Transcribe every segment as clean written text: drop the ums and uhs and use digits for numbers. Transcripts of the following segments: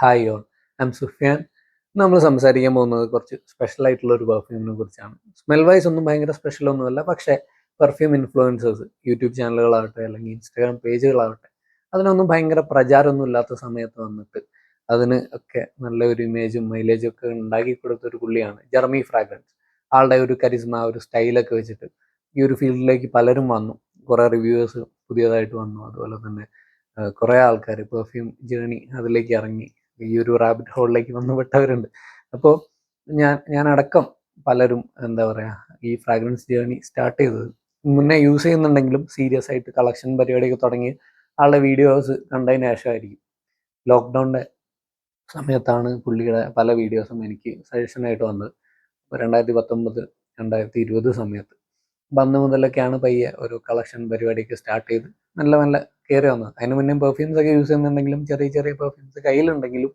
Hi all, ഐം സുഫിയാൻ. നമ്മൾ സംസാരിക്കാൻ പോകുന്നത് കുറച്ച് സ്പെഷ്യൽ ആയിട്ടുള്ള ഒരു പെർഫ്യൂമിനെ കുറിച്ചാണ്. സ്മെൽ വൈസ് ഒന്നും ഭയങ്കര സ്പെഷ്യൽ ഒന്നുമല്ല, പക്ഷേ പെർഫ്യൂം ഇൻഫ്ലുവൻസേഴ്സ് യൂട്യൂബ് ചാനലുകളാവട്ടെ അല്ലെങ്കിൽ ഇൻസ്റ്റാഗ്രാം പേജുകളാവട്ടെ അതിനൊന്നും ഭയങ്കര പ്രചാരമൊന്നും ഇല്ലാത്ത സമയത്ത് വന്നിട്ട് അതിന് ഒക്കെ നല്ല ഒരു ഇമേജും മൈലേജും ഒക്കെ ഉണ്ടാക്കി കൊടുത്തൊരു പുള്ളിയാണ് ജെറമി ഫ്രാഗ്രൻസ്. ആളുടെ ഒരു കരിസ്മ, ഒരു സ്റ്റൈലൊക്കെ വെച്ചിട്ട് ഈ ഒരു ഫീൽഡിലേക്ക് പലരും വന്നു. കുറേ റിവ്യൂവേഴ്സ് പുതിയതായിട്ട് വന്നു. അതുപോലെ തന്നെ കുറേ ആൾക്കാർ പെർഫ്യൂം ജേണി അതിലേക്ക് ഇറങ്ങി ഈ ഒരു റാബിറ്റ് ഹോളിലേക്ക് വന്നു വിട്ടവരുണ്ട്. അപ്പോൾ ഞാനടക്കം പലരും എന്താ പറയുക, ഈ ഫ്രാഗ്രൻസ് ജേണി സ്റ്റാർട്ട് ചെയ്തത് മുന്നേ യൂസ് ചെയ്യുന്നുണ്ടെങ്കിലും സീരിയസ് ആയിട്ട് കളക്ഷൻ പരിപാടിയൊക്കെ തുടങ്ങി ആളുടെ വീഡിയോസ് കണ്ടതിന് ശേഷമായിരിക്കും. ലോക്ക്ഡൗണിൻ്റെ സമയത്താണ് പുള്ളിയുടെ പല വീഡിയോസും എനിക്ക് സജഷനായിട്ട് വന്നത്. 2019 2020 സമയത്ത്. അപ്പം അന്ന് മുതലൊക്കെയാണ് പയ്യെ ഒരു കളക്ഷൻ പരിപാടിയൊക്കെ സ്റ്റാർട്ട് ചെയ്ത് നല്ല നല്ല കയറി വന്നത്. അതിന് മുന്നേ പെർഫ്യൂംസ് ഒക്കെ യൂസ് ചെയ്യുന്നുണ്ടെങ്കിലും ചെറിയ ചെറിയ പെർഫ്യൂംസ് കയ്യിലുണ്ടെങ്കിലും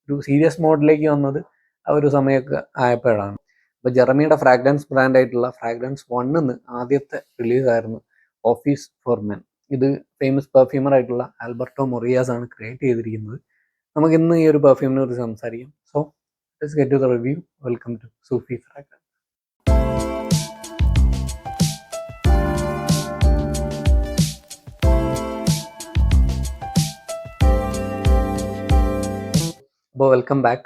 ഒരു സീരിയസ് മോഡിലേക്ക് വന്നത് ആ ഒരു സമയമൊക്കെ ആയപ്പോഴാണ്. അപ്പോൾ ജെറമിയുടെ ഫ്രാഗ്രൻസ് ബ്രാൻഡായിട്ടുള്ള ഫ്രാഗ്രൻസ് വണ്ണിന്ന് ആദ്യത്തെ റിലീസായിരുന്നു ഓഫീസ് ഫോർ മെൻ. ഇത് ഫേമസ് പെർഫ്യൂമർ ആയിട്ടുള്ള ആൽബർട്ടോ മൊറിയാസ് ആണ് ക്രിയേറ്റ് ചെയ്തിരിക്കുന്നത്. നമുക്കിന്ന് ഈ ഒരു പെർഫ്യൂമിനെ കുറിച്ച് സംസാരിക്കാം. So let's get to the review. Welcome to Sufi fragrance. അപ്പോൾ വെൽക്കം ബാക്ക്.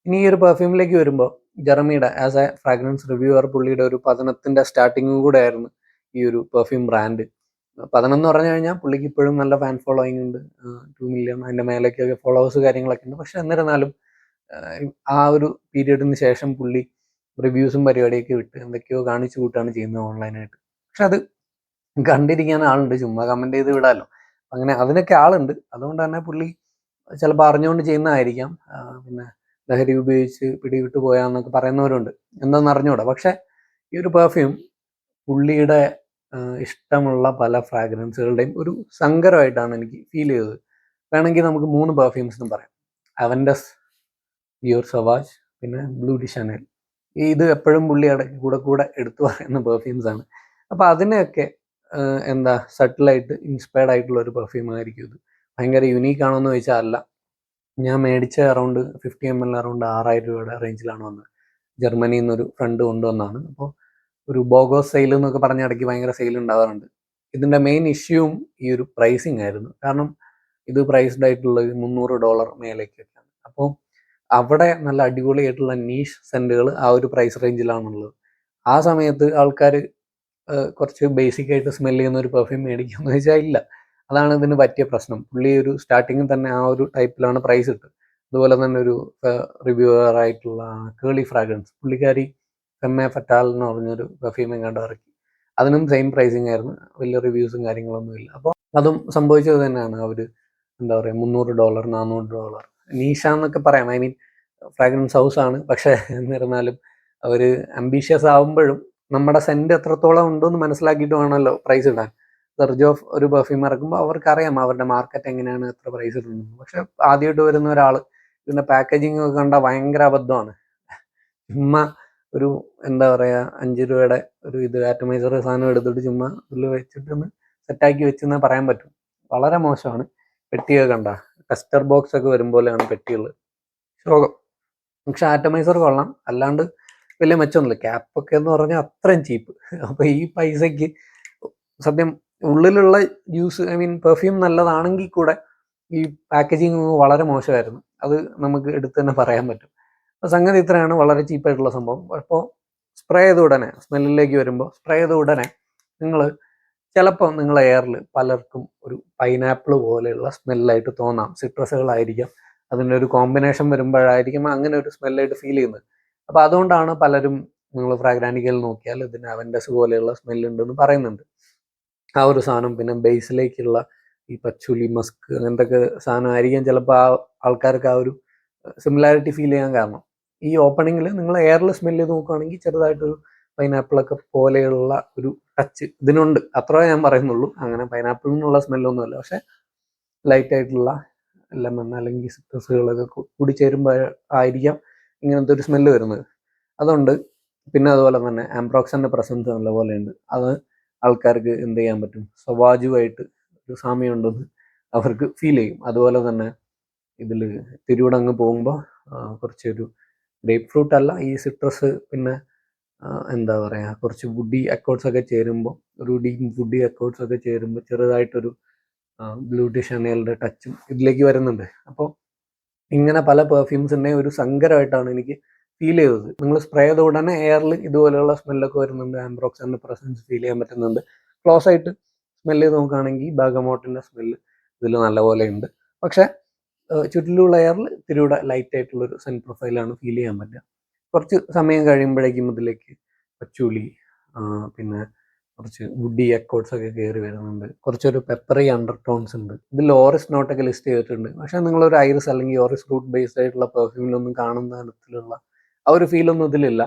ഇനി ഈ ഒരു പെർഫ്യൂമിലേക്ക് വരുമ്പോൾ ജെറമിയുടെ ആസ് എ ഫ്രാഗ്രൻസ് റിവ്യൂവർ പുള്ളിയുടെ ഒരു പതനത്തിൻ്റെ സ്റ്റാർട്ടിങ്ങും കൂടെ ആയിരുന്നു ഈ ഒരു പെർഫ്യൂം ബ്രാൻഡ്. പതനം എന്ന് പറഞ്ഞു കഴിഞ്ഞാൽ പുള്ളിക്ക് ഇപ്പോഴും നല്ല ഫാൻ ഫോളോയിങ് ഉണ്ട്. 2 മില്യൺ അതിൻ്റെ മേലേക്കൊക്കെ ഫോളോവേഴ്സ് കാര്യങ്ങളൊക്കെ ഉണ്ട്. പക്ഷെ എന്നിരുന്നാലും ആ ഒരു പീരീഡിന് ശേഷം പുള്ളി റിവ്യൂസും പരിപാടിയൊക്കെ വിട്ട് എന്തൊക്കെയോ കാണിച്ചു കൂട്ടാണ് ചെയ്യുന്നത് ഓൺലൈനായിട്ട്. പക്ഷെ അത് കണ്ടിരിക്കാൻ ആളുണ്ട്, ചുമ്മാ കമൻറ്റ് ചെയ്ത് വിടാമല്ലോ. അങ്ങനെ അതിനൊക്കെ ആളുണ്ട്. അതുകൊണ്ട് തന്നെ പുള്ളി ചിലപ്പോൾ അറിഞ്ഞുകൊണ്ട് ചെയ്യുന്നതായിരിക്കാം. പിന്നെ ലഹരി ഉപയോഗിച്ച് പിടിവിട്ട് പോയാന്നൊക്കെ പറയുന്നവരുണ്ട്, എന്താണെന്ന് അറിഞ്ഞൂടാ. പക്ഷേ ഈ ഒരു പെർഫ്യൂം പുള്ളിയുടെ ഇഷ്ടമുള്ള പല ഫ്രാഗ്രൻസുകളുടെയും ഒരു സങ്കരമായിട്ടാണ് എനിക്ക് ഫീൽ ചെയ്തത്. വേണമെങ്കിൽ നമുക്ക് 3 പെർഫ്യൂംസ് എന്ന് പറയാം. അവൻഡസ്, ഡിയോർ സവാജ്, പിന്നെ ബ്ലൂ ഡി ഷാനൽ. ഇത് എപ്പോഴും പുള്ളി ഇടയ്ക്ക് കൂടെ എടുത്തു പറയുന്ന പെർഫ്യൂംസാണ്. അപ്പോൾ അതിനെയൊക്കെ എന്താ സട്ടിലായിട്ട് ഇൻസ്പയർഡ് ആയിട്ടുള്ള ഒരു പെർഫ്യൂം ആയിരിക്കും ഇത്. ഭയങ്കര യുണീക്ക് ആണോ എന്ന് ചോദിച്ചാൽ അല്ല. ഞാൻ മേടിച്ച അറൗണ്ട് 50 ml അറൗണ്ട് 6000 രൂപയുടെ റേഞ്ചിലാണ് വന്നത്. ജർമ്മനിയിൽ നിന്നൊരു ഫ്രണ്ട് കൊണ്ടുവന്നതാണ്. അപ്പോൾ ഒരു ബോഗോസ് സെയിൽ എന്നൊക്കെ പറഞ്ഞ ഇടയ്ക്ക് ഭയങ്കര സെയിൽ ഉണ്ടാവാറുണ്ട്. ഇതിൻ്റെ മെയിൻ ഇഷ്യൂവും ഈ ഒരു പ്രൈസിങ് ആയിരുന്നു. കാരണം ഇത് പ്രൈസ്ഡ് ആയിട്ടുള്ളത് $300 മേലേക്കൊക്കെയാണ്. അപ്പോൾ അവിടെ നല്ല അടിപൊളിയായിട്ടുള്ള നീഷ് സെൻറ്റുകൾ ആ ഒരു പ്രൈസ് റേഞ്ചിലാണുള്ളത്. ആ സമയത്ത് ആൾക്കാർ കുറച്ച് ബേസിക് ആയിട്ട് സ്മെൽ ചെയ്യുന്ന ഒരു പെർഫ്യൂം മേടിക്കുമെന്ന് വെച്ചാൽ ഇല്ല. അതാണ് ഇതിന് പറ്റിയ പ്രശ്നം. പുള്ളി ഒരു സ്റ്റാർട്ടിങ്ങിൽ തന്നെ ആ ഒരു ടൈപ്പിലാണ് പ്രൈസ് ഇട്ടത്. അതുപോലെ തന്നെ ഒരു റിവ്യൂവർ ആയിട്ടുള്ള കേളി ഫ്രാഗ്രൻസ്, പുള്ളിക്കാരി ഫെമ്മെ ഫറ്റാൽ എന്ന് പറഞ്ഞൊരു പെർഫ്യൂം എങ്ങാണ്ട് ഇറക്കി. അതിനും സെയിം പ്രൈസിങ് ആയിരുന്നു, വലിയ റിവ്യൂസും കാര്യങ്ങളൊന്നുമില്ല. അപ്പോൾ അതും സംഭവിച്ചത് തന്നെയാണ്. അവർ എന്താ പറയുക, $300 $400 നീഷ എന്നൊക്കെ പറയാം. ഐ മീൻ ഫ്രാഗ്രൻസ് ഹൗസ് ആണ്. പക്ഷേ എന്നിരുന്നാലും അവർ അംബീഷ്യസ് ആവുമ്പോഴും നമ്മുടെ സെൻറ്റ് എത്രത്തോളം ഉണ്ടെന്ന് മനസ്സിലാക്കിയിട്ട് വേണമല്ലോ പ്രൈസ് ഇടാൻ. സെർജോഫ് ഒരു പെർഫ്യൂം ഇറക്കുമ്പോൾ അവർക്കറിയാം അവരുടെ മാർക്കറ്റ് എങ്ങനെയാണ്, എത്ര പ്രൈസ് ഇടുന്നത്. പക്ഷെ ആദ്യമായിട്ട് വരുന്ന ഒരാൾ ഇതിൻ്റെ പാക്കേജിങ് ഒക്കെ കണ്ടാൽ ഭയങ്കര അബദ്ധമാണ്. ചുമ്മാ ഒരു എന്താ പറയുക, 5 രൂപയുടെ ഒരു ഇത് ആറ്റമൈസർ സാധനം എടുത്തിട്ട് ചുമ്മാ ഇതിൽ വെച്ചിട്ടൊന്ന് സെറ്റാക്കി വെച്ചെന്നേ പറയാൻ പറ്റും. വളരെ മോശമാണ്. പെട്ടിയൊക്കെ കണ്ട ടെസ്റ്റർ ബോക്സ് ഒക്കെ വരും പോലെയാണ് പെട്ടികൾ. ശോകം. പക്ഷെ ആറ്റമൈസർ കൊള്ളാം, അല്ലാണ്ട് വലിയ മെച്ചമൊന്നുമില്ല. ക്യാപ്പൊക്കെ എന്ന് പറഞ്ഞാൽ അത്രയും ചീപ്പ്. അപ്പോൾ ഈ പൈസയ്ക്ക് സത്യം ഉള്ളിലുള്ള ജ്യൂസ്, ഐ മീൻ പെർഫ്യൂം നല്ലതാണെങ്കിൽ കൂടെ ഈ പാക്കേജിങ് വളരെ മോശമായിരുന്നു. അത് നമുക്ക് എടുത്ത് തന്നെ പറയാൻ പറ്റും. അപ്പോൾ സംഗതി ഇത്രയാണ്, വളരെ ചീപ്പായിട്ടുള്ള സംഭവം. അപ്പോൾ സ്പ്രേ ചെയ്ത ഉടനെ, സ്മെല്ലിലേക്ക് വരുമ്പോൾ സ്പ്രേ ചെയ്ത ഉടനെ ചിലപ്പോൾ നിങ്ങളെ എയറിൽ പലർക്കും ഒരു പൈനാപ്പിൾ പോലെയുള്ള സ്മെല്ലായിട്ട് തോന്നാം. സിട്രസുകളായിരിക്കാം, അതിൻ്റെ ഒരു കോമ്പിനേഷൻ വരുമ്പോഴായിരിക്കും അങ്ങനെ ഒരു സ്മെല്ലായിട്ട് ഫീൽ ചെയ്യുന്നത്. അപ്പോൾ അതുകൊണ്ടാണ് പലരും, നിങ്ങൾ ഫ്രാഗ്രാനിക്കയിൽ നോക്കിയാൽ ഇതിന് അവൻഡസ് പോലെയുള്ള സ്മെല്ലുണ്ടെന്ന് പറയുന്നുണ്ട്. ആ ഒരു സാധനം. പിന്നെ ബേസിലേക്കുള്ള ഈ പച്ചുലി, മസ്ക്, അങ്ങനത്തെ സാധനമായിരിക്കാം ചിലപ്പോൾ ആ ആൾക്കാർക്ക് ആ ഒരു സിമിലാരിറ്റി ഫീൽ ചെയ്യാൻ കാരണം. ഈ ഓപ്പണിങ്ങിൽ നിങ്ങൾ എയറിൽ സ്മെല്ല് ചെയ്ത് നോക്കുകയാണെങ്കിൽ ചെറുതായിട്ടൊരു പൈനാപ്പിളൊക്കെ പോലെയുള്ള ഒരു ടച്ച് ഇതിനുണ്ട്, അത്രേ ഞാൻ പറയുന്നുള്ളൂ. അങ്ങനെ പൈനാപ്പിളിൽ നിന്നുള്ള സ്മെല്ലൊന്നുമല്ല, പക്ഷെ ലൈറ്റായിട്ടുള്ള ലെമൺ അല്ലെങ്കിൽ സിട്രസുകളൊക്കെ കൂടി ചേരുമ്പോൾ ആയിരിക്കാം ഇങ്ങനത്തെ ഒരു സ്മെല്ല് വരുന്നത്. അതുകൊണ്ട് പിന്നെ അതുപോലെ തന്നെ ആംബ്രോക്സിൻ്റെ പ്രസൻസ് നല്ലപോലെ ഉണ്ട്. അത് ആൾക്കാർക്ക് എന്ത് ചെയ്യാൻ പറ്റും, സവാജുമായിട്ട് ഒരു സാമ്യമുണ്ടെന്ന് അവർക്ക് ഫീൽ ചെയ്യും. അതുപോലെ തന്നെ ഇതിൽ തിരൂടെ അങ്ങ് പോകുമ്പോൾ കുറച്ചൊരു ഗ്രേപ്പ് ഫ്രൂട്ട് അല്ല, ഈ സിട്രസ്, പിന്നെ എന്താ പറയുക, കുറച്ച് വുഡി അക്കോർഡ്സ് ഒക്കെ ചേരുമ്പോൾ, ഒരു ഡീം വുഡി അക്കോർഡ്സ് ഒക്കെ ചേരുമ്പോൾ ചെറുതായിട്ടൊരു ബ്ലൂ ഡി ഷനേലിൻ്റെ ടച്ചും ഇതിലേക്ക് വരുന്നുണ്ട്. അപ്പോൾ ഇങ്ങനെ പല പെർഫ്യൂംസിൻ്റെ ഒരു സങ്കരമായിട്ടാണ് എനിക്ക് ഫീൽ ചെയ്തത്. നിങ്ങൾ സ്പ്രേ ചെയ്ത ഉടനെ എയറിൽ ഇതുപോലെയുള്ള സ്മെല്ലൊക്കെ വരുന്നുണ്ട്, ആംബ്രോക്സിൻ്റെ പ്രസൻസ് ഫീൽ ചെയ്യാൻ പറ്റുന്നുണ്ട്. ക്ലോസ് ആയിട്ട് സ്മെല്ല് ചെയ്ത് നോക്കുകയാണെങ്കിൽ ബാഗമോട്ടിൻ്റെ സ്മെല്ല് ഇതിൽ നല്ലപോലെ ഉണ്ട്. പക്ഷേ ചുറ്റിലുള്ള എയറിൽ തിരിയുടെ ലൈറ്റ് ആയിട്ടുള്ളൊരു സെൻറ്റ് പ്രൊഫൈലാണ് ഫീൽ ചെയ്യാൻ പറ്റുക. കുറച്ച് സമയം കഴിയുമ്പോഴേക്കും ഇതിലേക്ക് പച്ചൂലി, പിന്നെ കുറച്ച് വുഡി അക്കോർഡ്സ് ഒക്കെ കയറി വരുന്നുണ്ട്. കുറച്ചൊരു പെപ്പറി അണ്ടർ ടോൺസ് ഉണ്ട്. ഇതിൽ ഓറിസ് നോട്ടൊക്കെ ലിസ്റ്റ് ചെയ്തിട്ടുണ്ട്. പക്ഷേ നിങ്ങളൊരു ഐറിസ് അല്ലെങ്കിൽ ഓറിസ് റൂട്ട് ബേസ്ഡ് ആയിട്ടുള്ള പെർഫ്യൂമിലൊന്നും കാണുന്ന തരത്തിലുള്ള ആ ഒരു ഫീലൊന്നും ഇതിലില്ല.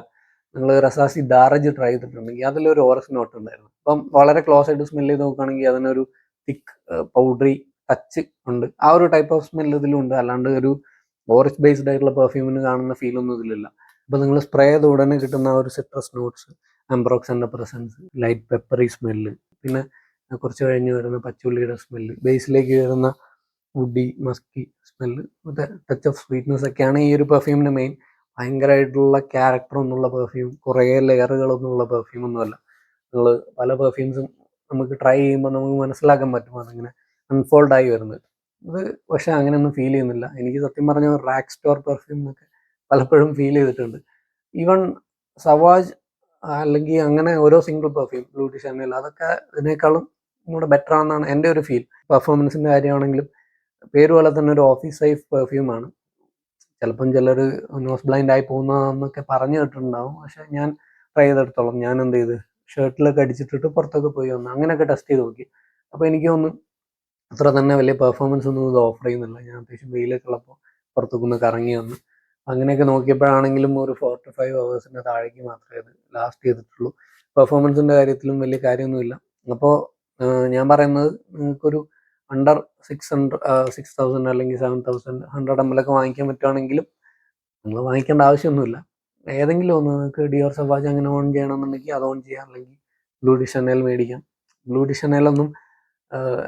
നിങ്ങൾ റസാസി ദാറജ് ട്രൈ ചെയ്തിട്ടുണ്ടെങ്കിൽ അതിലൊരു ഓറിസ് നോട്ട് ഉണ്ടായിരുന്നു. അപ്പം വളരെ ക്ലോസ് ആയിട്ട് സ്മെല്ല് ചെയ്ത് നോക്കുകയാണെങ്കിൽ അതിനൊരു തിക്ക് പൗഡറി ടച്ച് ഉണ്ട്. ആ ഒരു ടൈപ്പ് ഓഫ് സ്മെല്ല് ഇതിലുണ്ട്. അല്ലാണ്ട് ഒരു ഓറിസ് ബേസ്ഡ് ആയിട്ടുള്ള പെർഫ്യൂമിന് കാണുന്ന ഫീലൊന്നും ഇതിലില്ല. അപ്പോൾ നിങ്ങൾ സ്പ്രേ ചെയ്ത ഉടനെ കിട്ടുന്ന ആ ഒരു സിട്രസ് നോട്ട്സ്, ആംബ്രോക്സിൻ്റെ പ്രസൻസ്, ലൈറ്റ് പെപ്പറി സ്മെല്ല്, പിന്നെ കുറച്ച് കഴിഞ്ഞ് വരുന്ന പച്ചുള്ളിയുടെ സ്മെല്ല്, ബേസിലേക്ക് വരുന്ന വുഡി മസ്കി സ്മെല്ല്, മറ്റേ ടച്ച് ഓഫ് സ്വീറ്റ്നെസ് ഒക്കെയാണ് ഈ ഒരു പെർഫ്യൂമിൻ്റെ മെയിൻ. ഭയങ്കരമായിട്ടുള്ള ക്യാരക്ടറൊന്നുമുള്ള പെർഫ്യൂം, കുറേ ലെയറുകളൊന്നുമുള്ള പെർഫ്യൂമൊന്നുമല്ല. നിങ്ങൾ പല പെർഫ്യൂംസും നമുക്ക് ട്രൈ ചെയ്യുമ്പോൾ നമുക്ക് മനസ്സിലാക്കാൻ പറ്റും അതിങ്ങനെ അൺഫോൾഡായി വരുന്നത്. ഇത് പക്ഷേ അങ്ങനെയൊന്നും ഫീൽ ചെയ്യുന്നില്ല. എനിക്ക് സത്യം പറഞ്ഞാൽ റാക്ക് സ്റ്റോർ പെർഫ്യൂം എന്നൊക്കെ പലപ്പോഴും ഫീൽ ചെയ്തിട്ടുണ്ട്. ഈവൻ സവാജ് അല്ലെങ്കിൽ അങ്ങനെ ഓരോ single perfume, blue D Chanel, അതൊക്കെ ഇതിനേക്കാളും ഒന്നുകൂടെ ബെറ്റർ ആണെന്നാണ് എൻ്റെ ഒരു ഫീൽ. പെർഫോമൻസിൻ്റെ കാര്യമാണെങ്കിലും പേര് പോലെ തന്നെ ഒരു ഓഫീസ് സേഫ് പെർഫ്യൂമാണ്. ചിലപ്പം ചിലർ നോസ് ബ്ലൈൻഡ് ആയി പോകുന്നതെന്നൊക്കെ പറഞ്ഞു കേട്ടിട്ടുണ്ടാവും. പക്ഷേ ഞാൻ ട്രൈ ചെയ്തെടുത്തോളം ഞാൻ എന്ത് ചെയ്ത് ഷർട്ടിലൊക്കെ അടിച്ചിട്ടിട്ട് പുറത്തൊക്കെ പോയി വന്നു, അങ്ങനെയൊക്കെ ടെസ്റ്റ് ചെയ്ത് നോക്കി. അപ്പോൾ എനിക്ക് തോന്നുന്നു അത്ര തന്നെ വലിയ പെർഫോമൻസ് ഒന്നും ഇത് ഓഫർ ചെയ്യുന്നില്ല. ഞാൻ അത്യാവശ്യം വെയിലൊക്കെ ഉള്ളപ്പോൾ പുറത്തൊക്കെ ഒന്ന് കറങ്ങി വന്നു. അങ്ങനെയൊക്കെ നോക്കിയപ്പോഴാണെങ്കിലും ഒരു 4 to 5 hours താഴേക്ക് മാത്രമേ അത് ലാസ്റ്റ് ചെയ്തിട്ടുള്ളൂ. പെർഫോമൻസിൻ്റെ കാര്യത്തിലും വലിയ കാര്യമൊന്നുമില്ല. അപ്പോൾ ഞാൻ പറയുന്നത്, നിങ്ങൾക്കൊരു അണ്ടർ 6,000 അല്ലെങ്കിൽ 7,100 ml ഒക്കെ വാങ്ങിക്കാൻ പറ്റുവാണെങ്കിലും നിങ്ങൾ വാങ്ങിക്കേണ്ട ആവശ്യമൊന്നുമില്ല. ഏതെങ്കിലും ഒന്ന് നിങ്ങൾക്ക് ഡിയോർ സവാജ് അങ്ങനെ ഓൺ ചെയ്യണമെന്നുണ്ടെങ്കിൽ അത് ഓൺ ചെയ്യാം, അല്ലെങ്കിൽ ബ്ലൂ ഡി ഷനേൽ മേടിക്കാം. ബ്ലൂ ഡി ഷനേലൊന്നും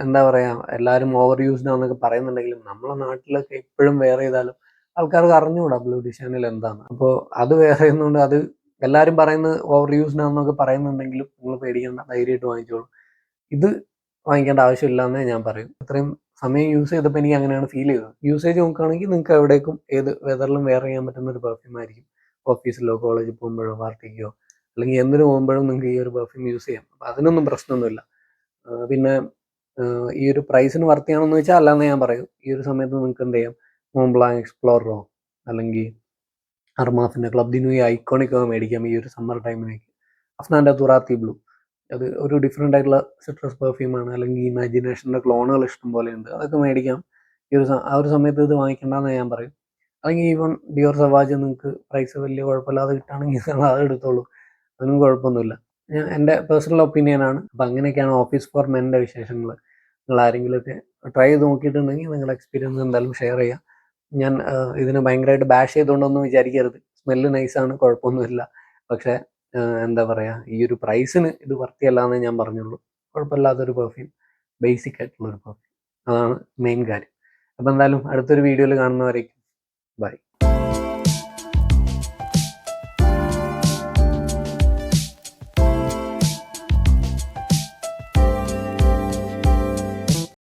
എന്താ പറയുക, എല്ലാവരും ഓവർ യൂസ്ഡ് ആണെന്നൊക്കെ പറയുന്നുണ്ടെങ്കിലും നമ്മളെ നാട്ടിലൊക്കെ എപ്പോഴും വെയർ ചെയ്താലും ആൾക്കാർക്ക് അറിഞ്ഞുകൂടാ ബ്ലൂ ഡി ഷനേൽ എന്താണെന്ന്. അപ്പോൾ അത് വെയർ ചെയ്യുന്നതുകൊണ്ട് അത് എല്ലാവരും പറയുന്നത് ഓവർ യൂസ്ഡ് ആണെന്നൊക്കെ പറയുന്നുണ്ടെങ്കിലും നിങ്ങൾ പേടിക്കേണ്ട, ധൈര്യമായിട്ട് വാങ്ങിച്ചോളൂ. ഇത് വാങ്ങിക്കേണ്ട ആവശ്യമില്ല എന്നേ ഞാൻ പറയും. ഇത്രയും സമയം യൂസ് ചെയ്തപ്പോൾ എനിക്ക് അങ്ങനെയാണ് ഫീൽ ചെയ്തത്. യൂസേജ് നോക്കുകയാണെങ്കിൽ നിങ്ങൾക്ക് എവിടേക്കും ഏത് വെതറിലും വെയർ ചെയ്യാൻ പറ്റുന്ന ഒരു പെർഫ്യൂം ആയിരിക്കും. ഓഫീസിലോ കോളേജിൽ പോകുമ്പോഴോ പാർട്ടിക്കോ അല്ലെങ്കിൽ എന്തിനു പോകുമ്പോഴും നിങ്ങൾക്ക് ഈ ഒരു പെർഫ്യൂം യൂസ് ചെയ്യാം. അപ്പോൾ അതിനൊന്നും പ്രശ്നമൊന്നുമില്ല. പിന്നെ ഈ ഒരു പ്രൈസിന് വർത്തിയാണെന്ന് വെച്ചാൽ അല്ലാന്ന് ഞാൻ പറയും. ഈ ഒരു സമയത്ത് നിങ്ങൾക്ക് എന്ത് ചെയ്യാം, മോംബ്ലാങ് എക്സ്പ്ലോറോ അല്ലെങ്കിൽ അർമാസിൻ്റെ ക്ലബ് ദി ന്യൂ ഐക്കോണിക്കോ മേടിക്കാം ഈ ഒരു സമ്മർ ടൈമിലേക്ക്. അഫ്നാൻ്റെ തുറാത്തി ബ്ലൂ, അത് ഒരു ഡിഫറെൻ്റ് ആയിട്ടുള്ള സിട്രസ് പെർഫ്യൂമാണ്. അല്ലെങ്കിൽ ഇമാജിനേഷൻ്റെ ക്ലോണുകൾ ഇഷ്ടം പോലെ ഉണ്ട്, അതൊക്കെ മേടിക്കാം. ആ ഒരു സമയത്ത് ഇത് വാങ്ങിക്കേണ്ടെന്ന് ഞാൻ പറയും. അല്ലെങ്കിൽ ഈവൻ ഡിയോർ സവാജ് നിങ്ങൾക്ക് പ്രൈസ് വലിയ കുഴപ്പമില്ലാതെ കിട്ടുകയാണെങ്കിൽ നിങ്ങൾ അത് എടുത്തോളൂ, അതിനും കുഴപ്പമൊന്നുമില്ല. എൻ്റെ പേഴ്സണൽ ഒപ്പീനിയനാണ്. അപ്പോൾ അങ്ങനെയൊക്കെയാണ് ഓഫീസ് ഫോർ മെൻ്റെ വിശേഷങ്ങൾ. നിങ്ങൾ ആരെങ്കിലുമൊക്കെ ട്രൈ ചെയ്ത് നോക്കിയിട്ടുണ്ടെങ്കിൽ നിങ്ങളുടെ എക്സ്പീരിയൻസ് എന്തായാലും ഷെയർ ചെയ്യാം. ഞാൻ ഇതിനെ ഭയങ്കരമായിട്ട് ബാഷ് ചെയ്തുകൊണ്ടൊന്നും വിചാരിക്കരുത്. സ്മെല്ല് നൈസാണ്, കുഴപ്പമൊന്നുമില്ല. പക്ഷേ എന്താ പറയുക, ഈ ഒരു പ്രൈസിന് ഇത് വർത്തിയല്ല എന്നേ ഞാൻ പറഞ്ഞുള്ളൂ. കുഴപ്പമില്ലാത്തൊരു പെർഫ്യൂം, ബേസിക് ആയിട്ടുള്ളൊരു പെർഫ്യൂം, അതാണ് മെയിൻ കാര്യം. അപ്പോൾ എന്തായാലും അടുത്തൊരു വീഡിയോയിൽ കാണുന്നവരേക്കും ബൈ.